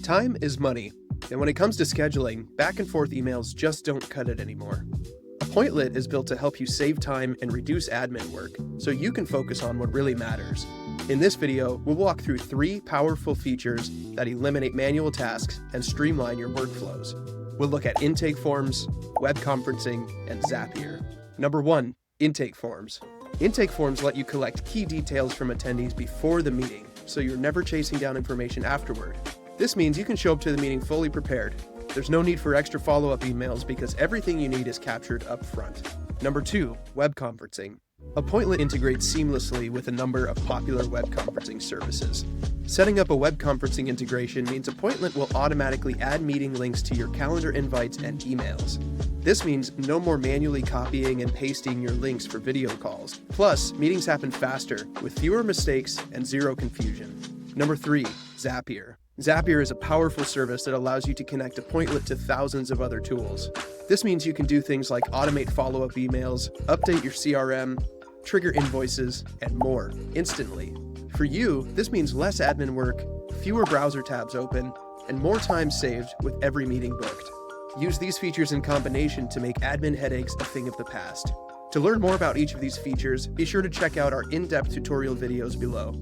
Time is money, and when it comes to scheduling, back and forth emails just don't cut it anymore. Appointlet is built to help you save time and reduce admin work, so you can focus on what really matters. In this video, we'll walk through 3 powerful features that eliminate manual tasks and streamline your workflows. We'll look at intake forms, web conferencing, and Zapier. Number 1, intake forms. Intake forms let you collect key details from attendees before the meeting, so you're never chasing down information afterward. This means you can show up to the meeting fully prepared. There's no need for extra follow-up emails because everything you need is captured up front. Number 2, web conferencing. Appointlet integrates seamlessly with a number of popular web conferencing services. Setting up a web conferencing integration means Appointlet will automatically add meeting links to your calendar invites and emails. This means no more manually copying and pasting your links for video calls. Plus, meetings happen faster, with fewer mistakes and zero confusion. Number 3, Zapier. Zapier is a powerful service that allows you to connect Appointlet to thousands of other tools. This means you can do things like automate follow-up emails, update your CRM, trigger invoices, and more instantly. For you, this means less admin work, fewer browser tabs open, and more time saved with every meeting booked. Use these features in combination to make admin headaches a thing of the past. To learn more about each of these features, be sure to check out our in-depth tutorial videos below.